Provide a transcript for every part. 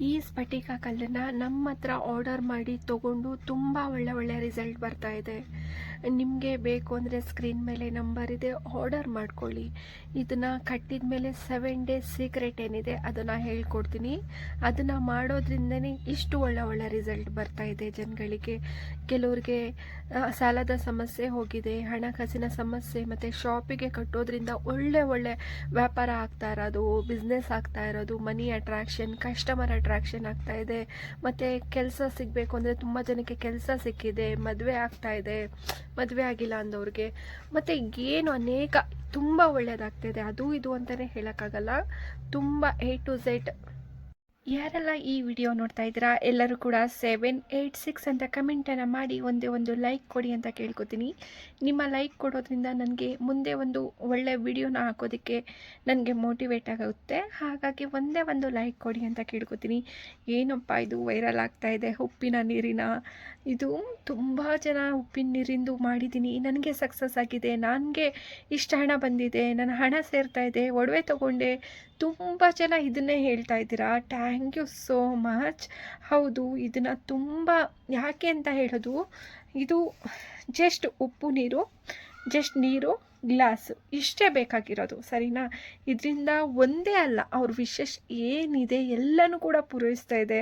ಈ ಸ್ಫಟಿಕ ಕಲ್ಲನ್ನು ನಮ್ಮ ಹತ್ರ ಆರ್ಡರ್ ಮಾಡಿ ತೊಗೊಂಡು ತುಂಬ ಒಳ್ಳೆ ರಿಸಲ್ಟ್ ಬರ್ತಾ ಇದೆ. ನಿಮಗೆ ಬೇಕು ಅಂದರೆ ಸ್ಕ್ರೀನ್ ಮೇಲೆ ನಂಬರ್ ಇದೆ, ಆರ್ಡರ್ ಮಾಡ್ಕೊಳ್ಳಿ. ಇದನ್ನು ಕಟ್ಟಿದ ಮೇಲೆ 7 ಡೇಸ್ ಸೀಕ್ರೆಟ್ ಏನಿದೆ ಅದನ್ನು ಹೇಳ್ಕೊಡ್ತೀನಿ. ಅದನ್ನು ಮಾಡೋದ್ರಿಂದನೇ ಇಷ್ಟು ಒಳ್ಳೆ ರಿಸಲ್ಟ್ ಬರ್ತಾ ಇದೆ ಜನಗಳಿಗೆ. ಕೆಲವ್ರಿಗೆ ಸಾಲದ ಸಮಸ್ಯೆ ಹೋಗಿದೆ, ಹಣಕಾಸಿನ ಸಮಸ್ಯೆ, ಮತ್ತು ಶಾಪಿಗೆ ಕಟ್ಟೋದ್ರಿಂದ ಒಳ್ಳೆ ವ್ಯಾಪಾರ ಆಗ್ತಾ ಇರೋದು, ಬಿಸ್ನೆಸ್ ಆಗ್ತಾ ಇರೋದು, ಮನಿ ಅಟ್ರಾಕ್ಷನ್, ಕಸ್ಟಮರ್ ಅಟ್ರಾಕ್ಷನ್ ಆಗ್ತಾ ಇದೆ. ಮತ್ತು ಕೆಲಸ ಸಿಗಬೇಕು ಅಂದರೆ ತುಂಬ ಜನಕ್ಕೆ ಕೆಲಸ ಸಿಕ್ಕಿದೆ, ಮದುವೆ ಆಗ್ತಾ ಇದೆ, ಮದುವೆ ಆಗಿಲ್ಲ ಅಂದವ್ರಿಗೆ, ಮತ್ತು ಏನು ಅನೇಕ ತುಂಬ ಒಳ್ಳೆಯದಾಗ್ತಾಯಿದೆ. ಅದು ಇದು ಅಂತಲೇ ಹೇಳೋಕ್ಕಾಗಲ್ಲ. ತುಂಬ A to Z. ಯಾರೆಲ್ಲ ಈ ವಿಡಿಯೋ ನೋಡ್ತಾ ಇದ್ದೀರಾ ಎಲ್ಲರೂ ಕೂಡ 786 ಅಂತ ಕಮೆಂಟನ್ನು ಮಾಡಿ ಒಂದು ಲೈಕ್ ಕೊಡಿ ಅಂತ ಕೇಳ್ಕೊತೀನಿ. ನಿಮ್ಮ ಲೈಕ್ ಕೊಡೋದ್ರಿಂದ ನನಗೆ ಮುಂದೆ ಒಂದು ಒಳ್ಳೆ ವಿಡಿಯೋನ ಹಾಕೋದಕ್ಕೆ ನನಗೆ ಮೋಟಿವೇಟ್ ಆಗುತ್ತೆ. ಹಾಗಾಗಿ ಒಂದು ಲೈಕ್ ಕೊಡಿ ಅಂತ ಕೇಳ್ಕೊತೀನಿ. ಏನಪ್ಪ ಇದು ವೈರಲ್ ಆಗ್ತಾ ಇದೆ ಉಪ್ಪಿನ ನೀರಿನ, ಇದು ತುಂಬ ಜನ ಉಪ್ಪಿನ ನೀರಿಂದು ಮಾಡಿದ್ದೀನಿ, ನನಗೆ ಸಕ್ಸಸ್ ಆಗಿದೆ, ನನಗೆ ಇಷ್ಟು ಹಣ ಬಂದಿದೆ, ನನ್ನ ಹಣ ಸೇರ್ತಾ ಇದೆ, ಒಡವೆ ತೊಗೊಂಡೆ, ತುಂಬ ಜನ ಇದನ್ನೇ ಹೇಳ್ತಾ ಇದ್ದೀರಾ. Thank you so much. ಹೌದು, ಇದನ್ನು ತುಂಬ ಯಾಕೆ ಅಂತ ಹೇಳೋದು, ಇದು ಜಸ್ಟ್ ಉಪ್ಪು ನೀರು, ಜಸ್ಟ್ ನೀರು, ಗ್ಲಾಸು ಇಷ್ಟೇ ಬೇಕಾಗಿರೋದು, ಸರಿನಾ? ಇದರಿಂದ ಒಂದೇ ಅಲ್ಲ, ಅವ್ರ ವಿಶೇಷ ಏನಿದೆ ಎಲ್ಲನೂ ಕೂಡ ಪೂರೈಸ್ತಾ ಇದೆ.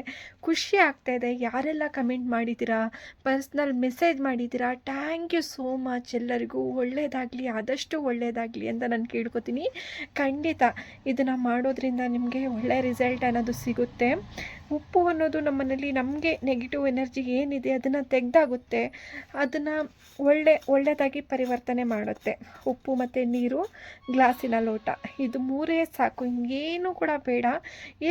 ಖುಷಿ ಆಗ್ತಾ ಇದೆ. ಯಾರೆಲ್ಲ ಕಮೆಂಟ್ ಮಾಡಿದ್ದೀರಾ, ಪರ್ಸ್ನಲ್ ಮೆಸೇಜ್ ಮಾಡಿದ್ದೀರಾ, ಥ್ಯಾಂಕ್ ಯು ಸೋ ಮಚ್. ಎಲ್ಲರಿಗೂ ಒಳ್ಳೆಯದಾಗಲಿ, ಆದಷ್ಟು ಒಳ್ಳೆಯದಾಗಲಿ ಅಂತ ನಾನು ಕೇಳ್ಕೊತೀನಿ. ಖಂಡಿತ ಇದನ್ನು ಮಾಡೋದ್ರಿಂದ ನಿಮಗೆ ಒಳ್ಳೆಯ ರಿಸಲ್ಟ್ ಅನ್ನೋದು ಸಿಗುತ್ತೆ. ಉಪ್ಪು ಅನ್ನೋದು ನಮ್ಮನೇಲಿ ನಮಗೆ ನೆಗೆಟಿವ್ ಎನರ್ಜಿ ಏನಿದೆ ಅದನ್ನು ತೆಗೆದಾಗುತ್ತೆ, ಅದನ್ನು ಒಳ್ಳೆಯದಾಗಿ ಪರಿವರ್ತನೆ ಮಾಡುತ್ತೆ. ಉಪ್ಪು ಮತ್ತು ನೀರು, ಗ್ಲಾಸಿನ ಲೋಟ, ಇದು 3 ಸಾಕು, ಇನ್ನೇನು ಕೂಡ ಬೇಡ.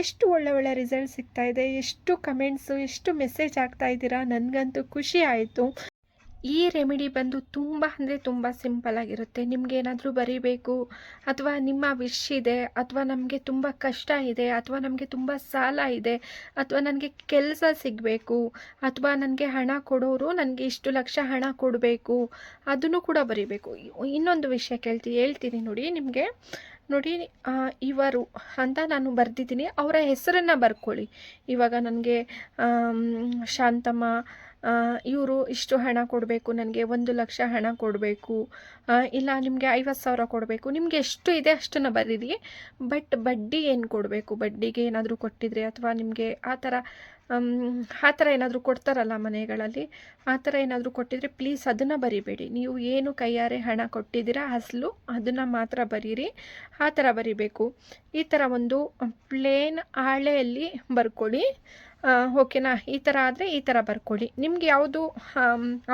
ಎಷ್ಟು ಒಳ್ಳೆ ರಿಸಲ್ಟ್ ಸಿಗ್ತಾ ಇದೆ, ಎಷ್ಟು ಕಮೆಂಟ್ಸು, ಎಷ್ಟು ಮೆಸೇಜ್ ಆಗ್ತಾ ಇದ್ದೀರಾ, ನನಗಂತೂ ಖುಷಿ ಆಯಿತು. ಈ ರೆಮಿಡಿ ಬಂದು ತುಂಬ ಅಂದರೆ ತುಂಬ ಸಿಂಪಲ್ ಆಗಿರುತ್ತೆ. ನಿಮಗೇನಾದರೂ ಬರೀಬೇಕು, ಅಥವಾ ನಿಮ್ಮ ವಿಶ್ ಇದೆ, ಅಥವಾ ನಮಗೆ ತುಂಬ ಕಷ್ಟ ಇದೆ, ಅಥವಾ ನಮಗೆ ತುಂಬ ಸಾಲ ಇದೆ, ಅಥವಾ ನನಗೆ ಕೆಲಸ ಸಿಗಬೇಕು, ಅಥವಾ ನನಗೆ ಹಣ ಕೊಡೋರು ನನಗೆ ಇಷ್ಟು ಲಕ್ಷ ಹಣ ಕೊಡಬೇಕು, ಅದನ್ನು ಕೂಡ ಬರೀಬೇಕು. ಇನ್ನೊಂದು ವಿಷಯ ಹೇಳ್ತೀನಿ ನೋಡಿ ನಿಮಗೆ. ನೋಡಿ, ಇವರು ಅಂತ ನಾನು ಬರೆದಿದ್ದೀನಿ, ಅವರ ಹೆಸರನ್ನು ಬರ್ಕೊಳ್ಳಿ. ಇವಾಗ ನನಗೆ ಶಾಂತಮ್ಮ, ಇವರು ಇಷ್ಟು ಹಣ ಕೊಡಬೇಕು, ನನಗೆ 1 ಲಕ್ಷ ಹಣ ಕೊಡಬೇಕು, ಇಲ್ಲ ನಿಮಗೆ 50,000 ಕೊಡಬೇಕು, ನಿಮಗೆ ಎಷ್ಟು ಇದೆ ಅಷ್ಟನ್ನು ಬರೀರಿ. ಬಟ್ ಬಡ್ಡಿ ಏನು ಕೊಡಬೇಕು, ಬಡ್ಡಿಗೆ ಏನಾದರೂ ಕೊಟ್ಟಿದ್ರೆ, ಅಥವಾ ನಿಮಗೆ ಆ ಥರ ಏನಾದರೂ ಕೊಡ್ತಾರಲ್ಲ ಮನೆಗಳಲ್ಲಿ, ಆ ಥರ ಏನಾದರೂ ಕೊಟ್ಟಿದ್ರೆ ಪ್ಲೀಸ್ ಅದನ್ನು ಬರಿಬೇಡಿ. ನೀವು ಏನು ಕೈಯಾರೆ ಹಣ ಕೊಟ್ಟಿದ್ದೀರಾ ಅಸಲು ಅದನ್ನು ಮಾತ್ರ ಬರೀರಿ. ಆ ಥರ ಬರಿಬೇಕು. ಈ ಥರ ಒಂದು ಪ್ಲೇನ್ ಹಾಳೆಯಲ್ಲಿ ಬರ್ಕೊಳ್ಳಿ. ಓಕೆನಾ? ಈ ಥರ ಆದರೆ ಈ ಥರ ಬರ್ಕೊಳ್ಳಿ. ನಿಮ್ಗೆ ಯಾವುದು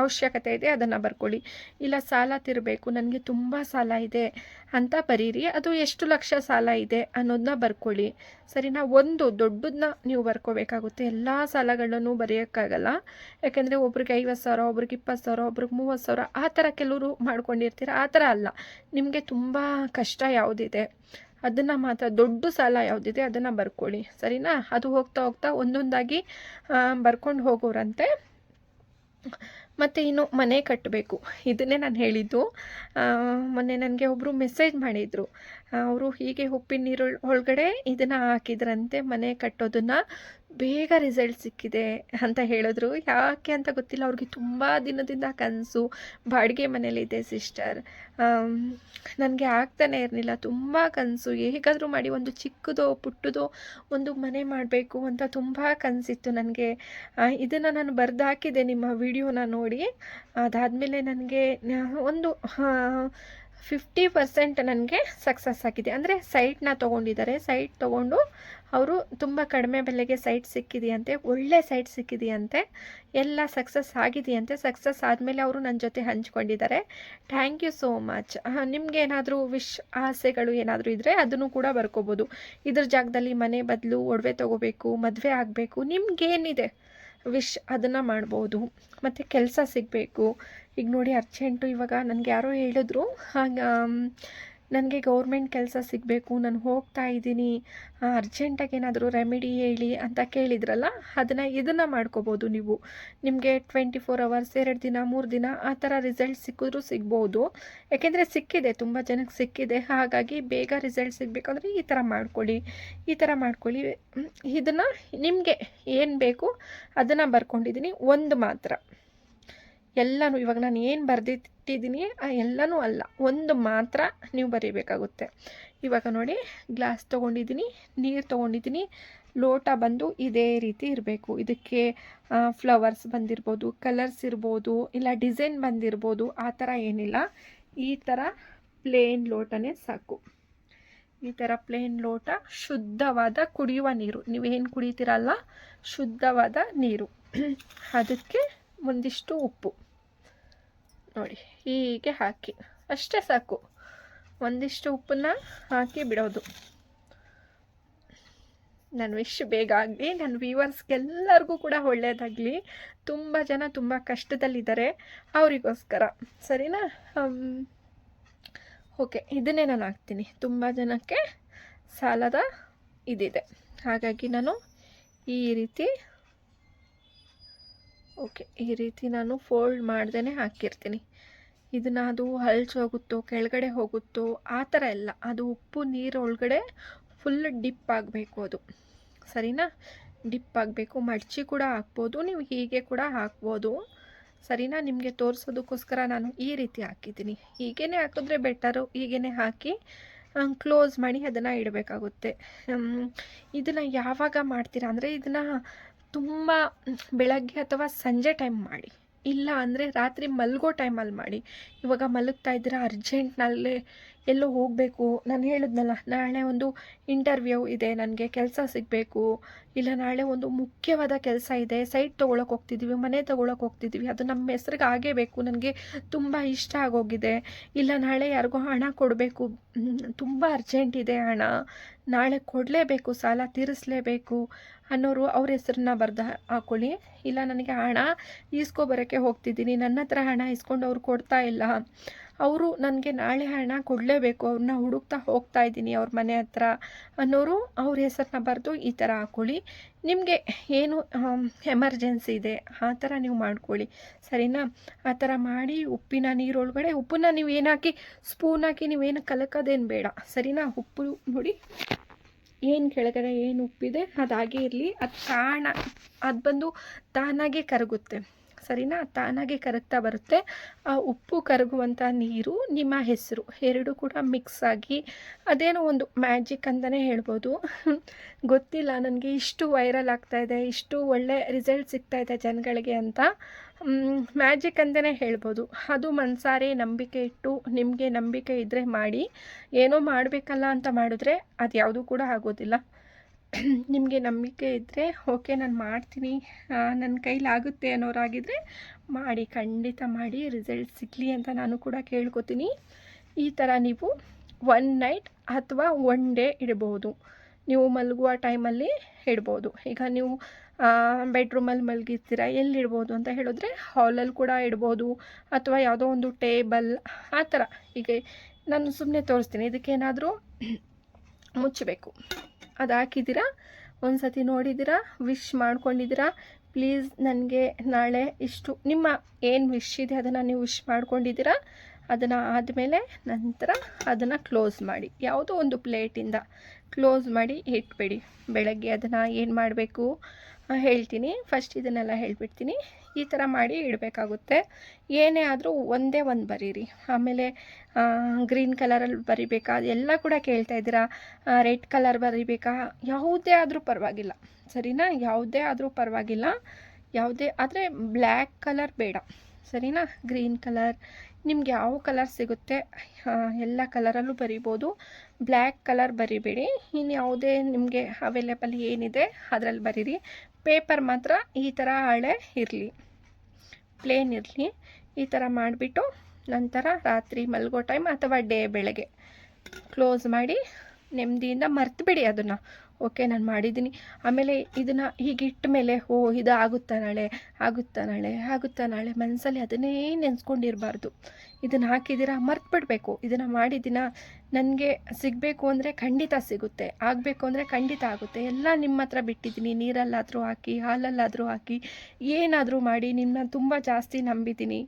ಅವಶ್ಯಕತೆ ಇದೆ ಅದನ್ನು ಬರ್ಕೊಳ್ಳಿ. ಇಲ್ಲ ಸಾಲ ತಿರಬೇಕು, ನನಗೆ ತುಂಬ ಸಾಲ ಇದೆ ಅಂತ ಬರೀರಿ. ಅದು ಎಷ್ಟು ಲಕ್ಷ ಸಾಲ ಇದೆ ಅನ್ನೋದನ್ನ ಬರ್ಕೊಳ್ಳಿ, ಸರಿನಾ? ಒಂದು ದೊಡ್ಡದನ್ನ ನೀವು ಬರ್ಕೋಬೇಕಾಗುತ್ತೆ. ಎಲ್ಲ ಸಾಲಗಳನ್ನು ಬರೆಯೋಕ್ಕಾಗಲ್ಲ. ಯಾಕೆಂದರೆ ಒಬ್ರಿಗೆ 50,000, ಒಬ್ರಿಗೆ 20,000, ಒಬ್ರಿಗೆ 30,000 ಆ ಥರ ಕೆಲವರು ಮಾಡ್ಕೊಂಡಿರ್ತೀರ. ಆ ಥರ ಅಲ್ಲ. ನಿಮಗೆ ತುಂಬ ಕಷ್ಟ ಯಾವುದಿದೆ ಅದನ್ನು ಮಾತ್ರ, ದೊಡ್ಡ ಸಾಲ ಯಾವುದಿದೆ ಅದನ್ನು ಬರ್ಕೊಳ್ಳಿ, ಸರಿನಾ? ಅದು ಹೋಗ್ತಾ ಒಂದೊಂದಾಗಿ ಬರ್ಕೊಂಡು ಹೋಗೋರಂತೆ. ಮತ್ತು ಇನ್ನು ಮನೆ ಕಟ್ಟಬೇಕು, ಇದನ್ನೇ ನಾನು ಹೇಳಿದ್ದು. ಮೊನ್ನೆ ನನಗೆ ಒಬ್ಬರು ಮೆಸೇಜ್ ಮಾಡಿದರು. ಅವರು ಹೀಗೆ ಉಪ್ಪಿನ ನೀರು ಒಳಗಡೆ ಇದನ್ನು ಹಾಕಿದ್ರಂತೆ, ಮನೆ ಕಟ್ಟೋದನ್ನು ಬೇಗ ರಿಸಲ್ಟ್ ಸಿಕ್ಕಿದೆ ಅಂತ ಹೇಳಿದ್ರು. ಯಾಕೆ ಅಂತ ಗೊತ್ತಿಲ್ಲ, ಅವ್ರಿಗೆ ತುಂಬ ದಿನದಿಂದ ಕನಸು, ಬಾಡಿಗೆ ಮನೇಲಿದೆ ಸಿಸ್ಟರ್, ನನಗೆ ಆಗ್ತಾನೆ ಇರಲಿಲ್ಲ, ತುಂಬ ಕನಸು, ಹೇಗಾದರೂ ಮಾಡಿ ಒಂದು ಚಿಕ್ಕದೋ ಪುಟ್ಟದೋ ಒಂದು ಮನೆ ಮಾಡಬೇಕು ಅಂತ ತುಂಬ ಕನಸಿತ್ತು ನನಗೆ. ಇದನ್ನು ನಾನು ಬರೆದು ಹಾಕಿದ್ದೆ ನಿಮ್ಮ ವಿಡಿಯೋನ ನೋಡಿ. ಅದಾದಮೇಲೆ ನನಗೆ ಒಂದು 50% ನನಗೆ ಸಕ್ಸಸ್ ಆಗಿದೆ. ಅಂದರೆ ಸೈಟ್ನ ತೊಗೊಂಡಿದ್ದಾರೆ, ಸೈಟ್ ತೊಗೊಂಡು ಅವರು ತುಂಬ ಕಡಿಮೆ ಬೆಲೆಗೆ ಸೈಟ್ ಸಿಕ್ಕಿದೆಯಂತೆ, ಒಳ್ಳೆ ಸೈಟ್ ಸಿಕ್ಕಿದೆಯಂತೆ, ಎಲ್ಲ ಸಕ್ಸಸ್ ಆಗಿದೆಯಂತೆ. ಸಕ್ಸಸ್ ಆದಮೇಲೆ ಅವರು ನನ್ನ ಜೊತೆ ಹಂಚ್ಕೊಂಡಿದ್ದಾರೆ. Thank you so much. ನಿಮಗೇನಾದರೂ ಆಸೆಗಳು ಏನಾದರೂ ಇದ್ದರೆ ಅದನ್ನು ಕೂಡ ಬರ್ಕೋಬೋದು. ಇದ್ರ ಜಾಗದಲ್ಲಿ ಮನೆ ಬದಲು ಒಡವೆ ತೊಗೋಬೇಕು, ಮದುವೆ ಆಗಬೇಕು, ನಿಮಗೇನಿದೆ ಅದನ್ನು ಮಾಡ್ಬೋದು. ಮತ್ತು ಕೆಲಸ ಸಿಗಬೇಕು. ಈಗ ನೋಡಿ, ಅರ್ಜೆಂಟು ಇವಾಗ ನನಗೆ ಯಾರೋ ಹೇಳಿದ್ರು, ನನಗೆ ಗೌರ್ಮೆಂಟ್ ಕೆಲಸ ಸಿಗಬೇಕು, ನಾನು ಹೋಗ್ತಾ ಇದ್ದೀನಿ, ಅರ್ಜೆಂಟಾಗಿ ಏನಾದರೂ ರೆಮಿಡಿ ಹೇಳಿ ಅಂತ ಕೇಳಿದ್ರಲ್ಲ, ಇದನ್ನು ಮಾಡ್ಕೋಬೋದು ನೀವು. ನಿಮಗೆ 24 ಅವರ್ಸ್, 2 ದಿನ 3 ದಿನ ಆ ಥರ ರಿಸಲ್ಟ್ ಸಿಕ್ಕಿದ್ರೂ ಸಿಗ್ಬೋದು. ಯಾಕೆಂದರೆ ಸಿಕ್ಕಿದೆ, ತುಂಬ ಜನಕ್ಕೆ ಸಿಕ್ಕಿದೆ. ಹಾಗಾಗಿ ಬೇಗ ರಿಸಲ್ಟ್ ಸಿಗಬೇಕಂದ್ರೆ ಈ ಥರ ಮಾಡ್ಕೊಳ್ಳಿ. ಇದನ್ನು ನಿಮಗೆ ಏನು ಬೇಕು ಅದನ್ನು ಬರ್ಕೊಂಡಿದ್ದೀನಿ. ಒಂದು ಮಾತ್ರ ಎಲ್ಲನೂ ಇವಾಗ ನಾನು ಏನು ಬರೆದಿಟ್ಟಿದ್ದೀನಿ ಎಲ್ಲನೂ ಅಲ್ಲ, ಒಂದು ಮಾತ್ರ ನೀವು ಬರೀಬೇಕಾಗುತ್ತೆ. ಇವಾಗ ನೋಡಿ, ಗ್ಲಾಸ್ ತೊಗೊಂಡಿದ್ದೀನಿ, ನೀರು ತೊಗೊಂಡಿದ್ದೀನಿ, ಲೋಟ ಬಂದು ಇದೇ ರೀತಿ ಇರಬೇಕು. ಇದಕ್ಕೆ ಫ್ಲವರ್ಸ್ ಬಂದಿರ್ಬೋದು, ಕಲರ್ಸ್ ಇರ್ಬೋದು, ಇಲ್ಲ ಡಿಸೈನ್ ಬಂದಿರ್ಬೋದು, ಆ ಥರ ಏನಿಲ್ಲ. ಈ ಥರ ಪ್ಲೇನ್ ಲೋಟನೇ ಸಾಕು. ಈ ಥರ ಪ್ಲೇನ್ ಲೋಟ, ಶುದ್ಧವಾದ ಕುಡಿಯುವ ನೀರು, ನೀವೇನು ಕುಡಿತೀರಲ್ಲ ಶುದ್ಧವಾದ ನೀರು. ಅದಕ್ಕೆ ಒಂದಿಷ್ಟು ಉಪ್ಪು ನೋಡಿ, ಹೀಗೆ ಹಾಕಿ ಅಷ್ಟೇ ಸಾಕು. ಒಂದಿಷ್ಟು ಉಪ್ಪನ್ನು ಹಾಕಿ ಬಿಡೋದು. ನನ್ನ ವಿಶ್ ಬೇಗ ಆಗಲಿ, ನನ್ನ ವ್ಯೂವರ್ಸ್ಗೆಲ್ಲರಿಗೂ ಕೂಡ ಒಳ್ಳೆಯದಾಗಲಿ. ತುಂಬ ಜನ ತುಂಬ ಕಷ್ಟದಲ್ಲಿದ್ದಾರೆ, ಅವರಿಗೋಸ್ಕರ. ಸರಿನಾ? ಓಕೆ, ಇದನ್ನೇ ನಾನು ಹಾಕ್ತೀನಿ. ತುಂಬ ಜನಕ್ಕೆ ಸಾಲದ ಇದಿದೆ, ಹಾಗಾಗಿ ನಾನು ಈ ರೀತಿ ಈ ರೀತಿ ನಾನು ಫೋಲ್ಡ್ ಮಾಡ್ದೇ ಹಾಕಿರ್ತೀನಿ. ಇದನ್ನು ಅದು ಹಲ್ಚೋಗುತ್ತೋ ಕೆಳಗಡೆ ಹೋಗುತ್ತೋ ಆ ಥರ ಎಲ್ಲ, ಅದು ಉಪ್ಪು ನೀರು ಒಳಗಡೆ ಫುಲ್ ಡಿಪ್ ಆಗಬೇಕು. ಅದು ಸರಿನಾ? ಡಿಪ್ ಆಗಬೇಕು. ಮಡ್ಚಿ ಕೂಡ ಹಾಕ್ಬೋದು, ನೀವು ಹೀಗೆ ಕೂಡ ಹಾಕ್ಬೋದು. ಸರಿನಾ? ನಿಮಗೆ ತೋರಿಸೋದಕ್ಕೋಸ್ಕರ ನಾನು ಈ ರೀತಿ ಹಾಕಿದ್ದೀನಿ. ಹೀಗೇ ಹಾಕಿದ್ರೆ ಬೆಟರು. ಹೀಗೇ ಹಾಕಿ ಕ್ಲೋಸ್ ಮಾಡಿ ಅದನ್ನು ಇಡಬೇಕಾಗುತ್ತೆ. ಇದನ್ನು ಯಾವಾಗ ಮಾಡ್ತೀರಾ ಅಂದರೆ, ಇದನ್ನು ತುಂಬ ಬೆಳಗ್ಗೆ ಅಥವಾ ಸಂಜೆ ಟೈಮ್ ಮಾಡಿ, ಇಲ್ಲ ಅಂದರೆ ರಾತ್ರಿ ಮಲಗೋ ಟೈಮಲ್ಲಿ ಮಾಡಿ. ಇವಾಗ ಮಲಗ್ತಾ ಇದ್ದೀರಾ, ಅರ್ಜೆಂಟ್ನಲ್ಲೇ ಎಲ್ಲೋ ಹೋಗಬೇಕು, ನಾನು ಹೇಳಿದ್ನಲ್ಲ ನಾಳೆ ಒಂದು ಇಂಟರ್ವ್ಯೂ ಇದೆ, ನನಗೆ ಕೆಲಸ ಸಿಗಬೇಕು, ಇಲ್ಲ ನಾಳೆ ಒಂದು ಮುಖ್ಯವಾದ ಕೆಲಸ ಇದೆ, ಸೈಟ್ ತೊಗೊಳಕ್ಕೆ ಹೋಗ್ತಿದ್ದೀವಿ, ಮನೆ ತೊಗೊಳಕ್ಕೆ ಹೋಗ್ತಿದ್ದೀವಿ, ಅದು ನಮ್ಮ ಹೆಸ್ರಿಗೆ ಆಗೇಬೇಕು, ನನಗೆ ತುಂಬ ಇಷ್ಟ ಆಗೋಗಿದೆ, ಇಲ್ಲ ನಾಳೆ ಯಾರಿಗೋ ಹಣ ಕೊಡಬೇಕು, ತುಂಬ ಅರ್ಜೆಂಟ್ ಇದೆ, ಹಣ ನಾಳೆ ಕೊಡಲೇಬೇಕು, ಸಾಲ ತೀರಿಸಲೇಬೇಕು ಅನ್ನೋರು ಅವ್ರ ಹೆಸರನ್ನ ಬರೆದು ಹಾಕ್ಕೊಳ್ಳಿ. ಇಲ್ಲ ನನಗೆ ಹಣ ಈಸ್ಕೊಬರೋಕ್ಕೆ ಹೋಗ್ತಿದ್ದೀನಿ, ನನ್ನ ಹತ್ರ ಹಣ ಇಸ್ಕೊಂಡು ಅವ್ರು ಕೊಡ್ತಾ ಇಲ್ಲ, ಅವರು ನನಗೆ ನಾಳೆ ಹಣ ಕೊಡಲೇಬೇಕು, ಅವ್ರನ್ನ ಹುಡುಕ್ತಾ ಹೋಗ್ತಾ ಇದ್ದೀನಿ ಅವ್ರ ಮನೆ ಹತ್ರ ಅನ್ನೋರು ಅವ್ರ ಹೆಸರನ್ನ ಬರೆದು ಈ ಥರ ಹಾಕ್ಕೊಳ್ಳಿ. ನಿಮಗೆ ಏನು ಎಮರ್ಜೆನ್ಸಿ ಇದೆ ಆ ಥರ ನೀವು ಮಾಡ್ಕೊಳ್ಳಿ. ಸರಿನಾ? ಆ ಥರ ಮಾಡಿ ಉಪ್ಪಿನ ನೀರೊಳಗಡೆ ಉಪ್ಪನ್ನ ನೀವು ಏನು ಹಾಕಿ, ಸ್ಪೂನ್ ಹಾಕಿ ನೀವೇನು ಕಲಕೋದೇನು ಬೇಡ. ಸರಿನಾ? ಉಪ್ಪು ನೋಡಿ, ಏನು ಕೆಳಗಡೆ ಏನು ಉಪ್ಪಿದೆ ಅದಾಗೇ ಇರಲಿ. ಅದು ಬಂದು ತಾನಾಗೆ ಕರಗುತ್ತೆ. ಸರಿನಾ? ತಾನಾಗೆ ಕರಗ್ತಾ ಬರುತ್ತೆ. ಆ ಉಪ್ಪು ಕರಗುವಂಥ ನೀರು, ನಿಮ್ಮ ಹೆಸರು, ಎರಡೂ ಕೂಡ ಮಿಕ್ಸ್ ಆಗಿ ಅದೇನೋ ಒಂದು ಮ್ಯಾಜಿಕ್ ಅಂತಲೇ ಹೇಳ್ಬೋದು. ಗೊತ್ತಿಲ್ಲ ನನಗೆ, ಇಷ್ಟು ವೈರಲ್ ಆಗ್ತಾಯಿದೆ, ಇಷ್ಟು ಒಳ್ಳೆ ರಿಸಲ್ಟ್ ಸಿಗ್ತಾಯಿದೆ ಜನಗಳಿಗೆ ಅಂತ. ಮ್ಯಾಜಿಕ್ ಅಂತಲೇ ಹೇಳ್ಬೋದು. ಅದು ಮನಸಾರೆ ನಂಬಿಕೆ ಇಟ್ಟು, ನಿಮಗೆ ನಂಬಿಕೆ ಇದ್ದರೆ ಮಾಡಿ. ಏನೋ ಮಾಡಬೇಕಲ್ಲ ಅಂತ ಮಾಡಿದ್ರೆ ಅದು ಯಾವುದೂ ಕೂಡ ಆಗೋದಿಲ್ಲ. ನಿಮಗೆ ನಂಬಿಕೆ ಇದ್ದರೆ ಓಕೆ ನಾನು ಮಾಡ್ತೀನಿ, ನನ್ನ ಕೈಲಾಗುತ್ತೆ ಅನ್ನೋರಾಗಿದ್ದರೆ ಮಾಡಿ, ಖಂಡಿತ ಮಾಡಿ, ರಿಸಲ್ಟ್ ಸಿಗಲಿ ಅಂತ ನಾನು ಕೂಡ ಕೇಳ್ಕೊತೀನಿ. ಈ ಥರ ನೀವು 1 ನೈಟ್ ಅಥವಾ 1 ಡೇ ಇಡ್ಬೋದು. ನೀವು ಮಲಗುವ ಟೈಮಲ್ಲಿ ಇಡ್ಬೋದು. ಈಗ ನೀವು ಬೆಡ್ರೂಮಲ್ಲಿ ಮಲಗಿರ್ತೀರ, ಎಲ್ಲಿಡ್ಬೋದು ಅಂತ ಹೇಳಿದ್ರೆ ಹಾಲಲ್ಲಿ ಕೂಡ ಇಡ್ಬೋದು, ಅಥವಾ ಯಾವುದೋ ಒಂದು ಟೇಬಲ್ ಆ ಥರ. ಈಗ ನಾನು ಸುಮ್ಮನೆ ತೋರಿಸ್ತೀನಿ. ಇದಕ್ಕೇನಾದರೂ ಮುಚ್ಚಬೇಕು, ಅದು ಹಾಕಿದ್ದೀರಾ, ಒಂದು ಸತಿ ನೋಡಿದ್ದೀರಾ, ವಿಶ್ ಮಾಡ್ಕೊಂಡಿದ್ದೀರಾ, ಪ್ಲೀಸ್ ನನಗೆ ನಾಳೆ ಇಷ್ಟು, ನಿಮ್ಮ ಏನು ವಿಶ್ ಇದೆ ಅದನ್ನು ನೀವು ವಿಶ್ ಮಾಡ್ಕೊಂಡಿದ್ದೀರಾ. ಅದನ್ನು ಆದಮೇಲೆ ನಂತರ ಅದನ್ನು ಕ್ಲೋಸ್ ಮಾಡಿ, ಯಾವುದೋ ಒಂದು ಪ್ಲೇಟಿಂದ ಕ್ಲೋಸ್ ಮಾಡಿ ಇಟ್ಬಿಡಿ. ಬೆಳಗ್ಗೆ ಅದನ್ನು ಏನು ಮಾಡಬೇಕು ಹೇಳ್ತೀನಿ. ಫಸ್ಟ್ ಇದನ್ನೆಲ್ಲ ಹೇಳ್ಬಿಡ್ತೀನಿ. ಈ ಥರ ಮಾಡಿ ಇಡಬೇಕಾಗುತ್ತೆ. ಏನೇ ಆದರೂ ಒಂದೇ ಒಂದು ಬರೀರಿ. ಆಮೇಲೆ ಗ್ರೀನ್ ಕಲರಲ್ಲಿ ಬರಿಬೇಕಾ ಅದೆಲ್ಲ ಕೂಡ ಕೇಳ್ತಾ ಇದ್ದೀರಾ. ರೆಡ್ ಕಲರ್ ಬರಿಬೇಕಾ, ಯಾವುದೇ ಆದರೂ ಪರವಾಗಿಲ್ಲ. ಸರಿನಾ? ಯಾವುದೇ ಆದರೂ ಪರವಾಗಿಲ್ಲ. ಯಾವುದೇ ಆದರೆ ಬ್ಲ್ಯಾಕ್ ಕಲರ್ ಬೇಡ. ಸರಿನಾ? ಗ್ರೀನ್ ಕಲರ್, ನಿಮ್ಗೆ ಯಾವ ಕಲರ್ ಸಿಗುತ್ತೆ ಎಲ್ಲ ಕಲರಲ್ಲೂ ಬರಿಬೋದು. ಬ್ಲ್ಯಾಕ್ ಕಲರ್ ಬರಿಬೇಡಿ. ಇನ್ನು ಯಾವುದೇ ನಿಮಗೆ ಅವೈಲೇಬಲ್ ಏನಿದೆ ಅದರಲ್ಲಿ ಬರೀರಿ. ಪೇಪರ್ ಮಾತ್ರ ಈ ಥರ ಹಳೆ ಇರಲಿ, ಪ್ಲೇನ್ ಇರಲಿ. ಈ ಥರ ಮಾಡಿಬಿಟ್ಟು ನಂತರ ರಾತ್ರಿ ಮಲಗೋ ಟೈಮ್ ಅಥವಾ ಡೇ ಬೆಳಗ್ಗೆ ಕ್ಲೋಸ್ ಮಾಡಿ ನೆಮ್ಮದಿಯಿಂದ ಮರ್ತುಬಿಡಿ ಅದನ್ನು. ಓಕೆ ನಾನು ಮಾಡಿದ್ದೀನಿ. ಆಮೇಲೆ ಇದನ್ನು ಹೀಗಿಟ್ಟ ಮೇಲೆ ಓ ಇದು ಆಗುತ್ತಾ ನಾಳೆ, ಆಗುತ್ತಾ ನಾಳೆ, ಆಗುತ್ತಾ ನಾಳೆ ಮನಸ್ಸಲ್ಲಿ ಅದನ್ನೇ ನೆನೆಸ್ಕೊಂಡಿರಬಾರ್ದು. ಇದನ್ನು ಹಾಕಿದ್ದೀರಾ ಮರ್ತ್ಬಿಡ್ಬೇಕು. ಇದನ್ನು ಮಾಡಿದ್ದೀನ ನನಗೆ ಸಿಗಬೇಕು ಅಂದರೆ ಖಂಡಿತ ಸಿಗುತ್ತೆ, ಆಗಬೇಕು ಅಂದರೆ ಖಂಡಿತ ಆಗುತ್ತೆ. ಎಲ್ಲ ನಿಮ್ಮ ಹತ್ರ ಬಿಟ್ಟಿದ್ದೀನಿ. ನೀರಲ್ಲಾದರೂ ಹಾಕಿ, ಹಾಲಲ್ಲಾದರೂ ಹಾಕಿ, ಏನಾದರೂ ಮಾಡಿ ನಿಮ್ಮನ್ನ ತುಂಬ ಜಾಸ್ತಿ ನಂಬಿದ್ದೀನಿ.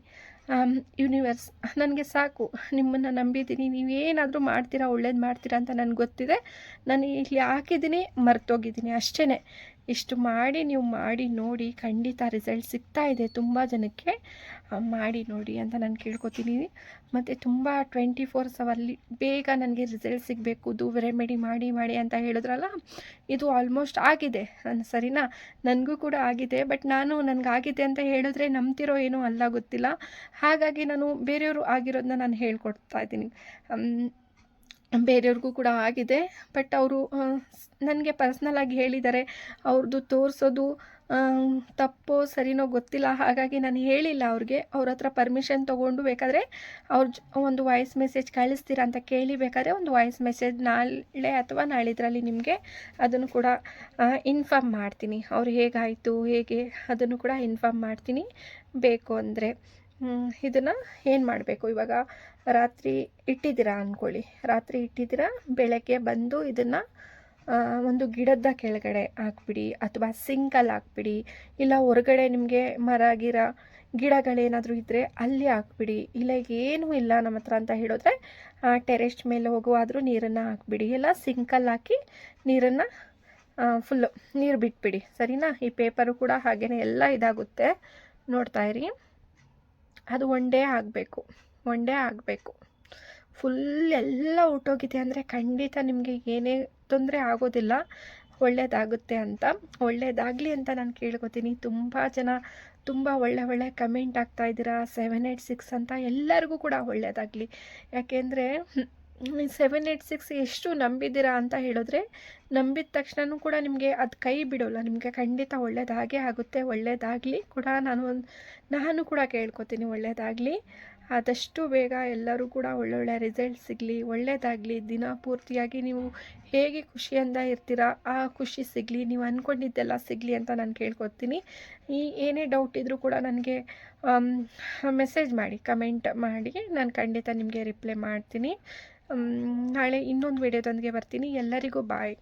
ಯೂನಿವರ್ಸ್ ನನಗೆ ಸಾಕು, ನಿಮ್ಮನ್ನು ನಂಬಿದ್ದೀನಿ, ನೀವೇನಾದರೂ ಮಾಡ್ತೀರಾ, ಒಳ್ಳೇದು ಮಾಡ್ತೀರಾ ಅಂತ ನನಗೆ ಗೊತ್ತಿದೆ. ನಾನು ಇಲ್ಲಿ ಹಾಕಿದ್ದೀನಿ, ಮರ್ತೋಗಿದ್ದೀನಿ ಅಷ್ಟೇ. ಇಷ್ಟು ಮಾಡಿ ನೀವು ಮಾಡಿ ನೋಡಿ, ಖಂಡಿತ ರಿಸಲ್ಟ್ ಸಿಗ್ತಾ ಇದೆ ತುಂಬ ಜನಕ್ಕೆ. ಮಾಡಿ ನೋಡಿ ಅಂತ ನಾನು ಕೇಳ್ಕೊತೀನಿ. ಮತ್ತು ತುಂಬ 24 ಬೇಗ ನನಗೆ ರಿಸಲ್ಟ್ ಸಿಗಬೇಕು, ರೆಮಿಡಿ ಮಾಡಿ ಮಾಡಿ ಅಂತ ಹೇಳಿದ್ರಲ್ಲ, ಇದು ಆಲ್ಮೋಸ್ಟ್ ಆಗಿದೆ ಸರಿನಾ. ನನಗೂ ಕೂಡ ಆಗಿದೆ. ಬಟ್ ನಾನು ನನಗಾಗಿದೆ ಅಂತ ಹೇಳಿದ್ರೆ ನಂಬ್ತಿರೋ ಏನೋ ಅಲ್ಲ ಗೊತ್ತಿಲ್ಲ. ಹಾಗಾಗಿ ನಾನು ಬೇರೆಯವರು ಆಗಿರೋದನ್ನ ನಾನು ಹೇಳ್ಕೊಡ್ತಾ ಇದ್ದೀನಿ. ಬೇರೆಯವ್ರಿಗೂ ಕೂಡ ಆಗಿದೆ. ಬಟ್ ಅವರು ನನಗೆ ಪರ್ಸ್ನಲಾಗಿ ಹೇಳಿದ್ದಾರೆ. ಅವ್ರದ್ದು ತೋರಿಸೋದು ತಪ್ಪೋ ಸರಿನೋ ಗೊತ್ತಿಲ್ಲ. ಹಾಗಾಗಿ ನಾನು ಹೇಳಿಲ್ಲ ಅವ್ರಿಗೆ. ಅವ್ರ ಹತ್ರ ಪರ್ಮಿಷನ್ ತೊಗೊಂಡು ಬೇಕಾದರೆ ಒಂದು ವಾಯ್ಸ್ ಮೆಸೇಜ್ ಕಳಿಸ್ತೀರಾ ಅಂತ ಕೇಳಿ, ಬೇಕಾದರೆ ಒಂದು ವಾಯ್ಸ್ ಮೆಸೇಜ್ ನಾಳೆ ಅಥವಾ ನಾಳಿದ್ರಲ್ಲಿ ನಿಮಗೆ ಅದನ್ನು ಕೂಡ ಇನ್ಫಾರ್ಮ್ ಮಾಡ್ತೀನಿ. ಅವ್ರು ಹೇಗಾಯಿತು ಹೇಗೆ ಅದನ್ನು ಕೂಡ ಇನ್ಫಾರ್ಮ್ ಮಾಡ್ತೀನಿ ಬೇಕು ಅಂದರೆ. ಇದನ್ನು ಏನು ಮಾಡಬೇಕು, ಇವಾಗ ರಾತ್ರಿ ಇಟ್ಟಿದ್ದೀರಾ ಅಂದ್ಕೊಳ್ಳಿ. ರಾತ್ರಿ ಇಟ್ಟಿದ್ದೀರಾ, ಬೆಳಗ್ಗೆ ಬಂದು ಇದನ್ನು ಒಂದು ಗಿಡದ ಕೆಳಗಡೆ ಹಾಕ್ಬಿಡಿ, ಅಥವಾ ಸಿಂಕಲ್ಲಿ ಹಾಕ್ಬಿಡಿ, ಇಲ್ಲ ಹೊರಗಡೆ ನಿಮಗೆ ಮರ ಗಿಡಗಳೇನಾದರೂ ಇದ್ದರೆ ಅಲ್ಲಿ ಹಾಕ್ಬಿಡಿ. ಇಲ್ಲ ಏನೂ ಇಲ್ಲ ನಮ್ಮ ಹತ್ರ ಅಂತ ಹೇಳಿದ್ರೆ ಟೆರೆಸ್ ಮೇಲೆ ಹೋಗುವಾದರೂ ನೀರನ್ನು ಹಾಕ್ಬಿಡಿ. ಇಲ್ಲ ಸಿಂಕಲ್ಲಿ ಹಾಕಿ ನೀರನ್ನು ಫುಲ್ಲು ನೀರು ಬಿಟ್ಬಿಡಿ ಸರಿನಾ. ಈ ಪೇಪರು ಕೂಡ ಹಾಗೇ ಎಲ್ಲ ಇದಾಗುತ್ತೆ, ನೋಡ್ತಾ ಇರಿ. ಅದು ಒನ್ ಡೇ ಆಗಬೇಕು. ಫುಲ್ ಎಲ್ಲ ಹೊರ್ಟೋಗಿದೆ ಅಂದರೆ ಖಂಡಿತ ನಿಮಗೆ ಏನೇ ತೊಂದರೆ ಆಗೋದಿಲ್ಲ, ಒಳ್ಳೆಯದಾಗುತ್ತೆ ಅಂತ. ಒಳ್ಳೆಯದಾಗಲಿ ಅಂತ ನಾನು ಕೇಳ್ಕೊತೀನಿ. ತುಂಬ ಜನ ತುಂಬ ಒಳ್ಳೆ ಕಮೆಂಟ್ ಆಗ್ತಾಯಿದ್ದೀರಾ 786 ಅಂತ. ಎಲ್ಲರಿಗೂ ಕೂಡ ಒಳ್ಳೆಯದಾಗಲಿ. ಯಾಕೆಂದರೆ 786 ಎಷ್ಟು ನಂಬಿದ್ದೀರಾ ಅಂತ ಹೇಳಿದ್ರೆ, ನಂಬಿದ ತಕ್ಷಣವೂ ಕೂಡ ನಿಮಗೆ ಅದು ಕೈ ಬಿಡೋಲ್ಲ. ನಿಮಗೆ ಖಂಡಿತ ಒಳ್ಳೆಯದಾಗೇ ಆಗುತ್ತೆ. ಒಳ್ಳೆಯದಾಗಲಿ ಕೂಡ ನಾನು ಕೂಡ ಕೇಳ್ಕೊತೀನಿ, ಒಳ್ಳೆಯದಾಗಲಿ. ಆದಷ್ಟು ಬೇಗ ಎಲ್ಲರೂ ಕೂಡ ಒಳ್ಳೊಳ್ಳೆ ರಿಸಲ್ಟ್ ಸಿಗಲಿ, ಒಳ್ಳೆಯದಾಗಲಿ. ದಿನ ಪೂರ್ತಿಯಾಗಿ ನೀವು ಹೇಗೆ ಖುಷಿಯಿಂದ ಇರ್ತೀರಾ ಆ ಖುಷಿ ಸಿಗಲಿ, ನೀವು ಅಂದ್ಕೊಂಡಿದ್ದೆಲ್ಲ ಸಿಗಲಿ ಅಂತ ನಾನು ಕೇಳ್ಕೊತೀನಿ. ಏನೇ ಡೌಟ್ ಇದ್ದರೂ ಕೂಡ ನನಗೆ ಮೆಸೇಜ್ ಮಾಡಿ, ಕಮೆಂಟ್ ಮಾಡಿ, ನಾನು ಖಂಡಿತ ನಿಮಗೆ ರಿಪ್ಲೈ ಮಾಡ್ತೀನಿ. ನಾಳೆ ಇನ್ನೊಂದು ವಿಡಿಯೋದೊಂದಿಗೆ ಬರ್ತೀನಿ. ಎಲ್ಲರಿಗೂ ಬಾಯ್.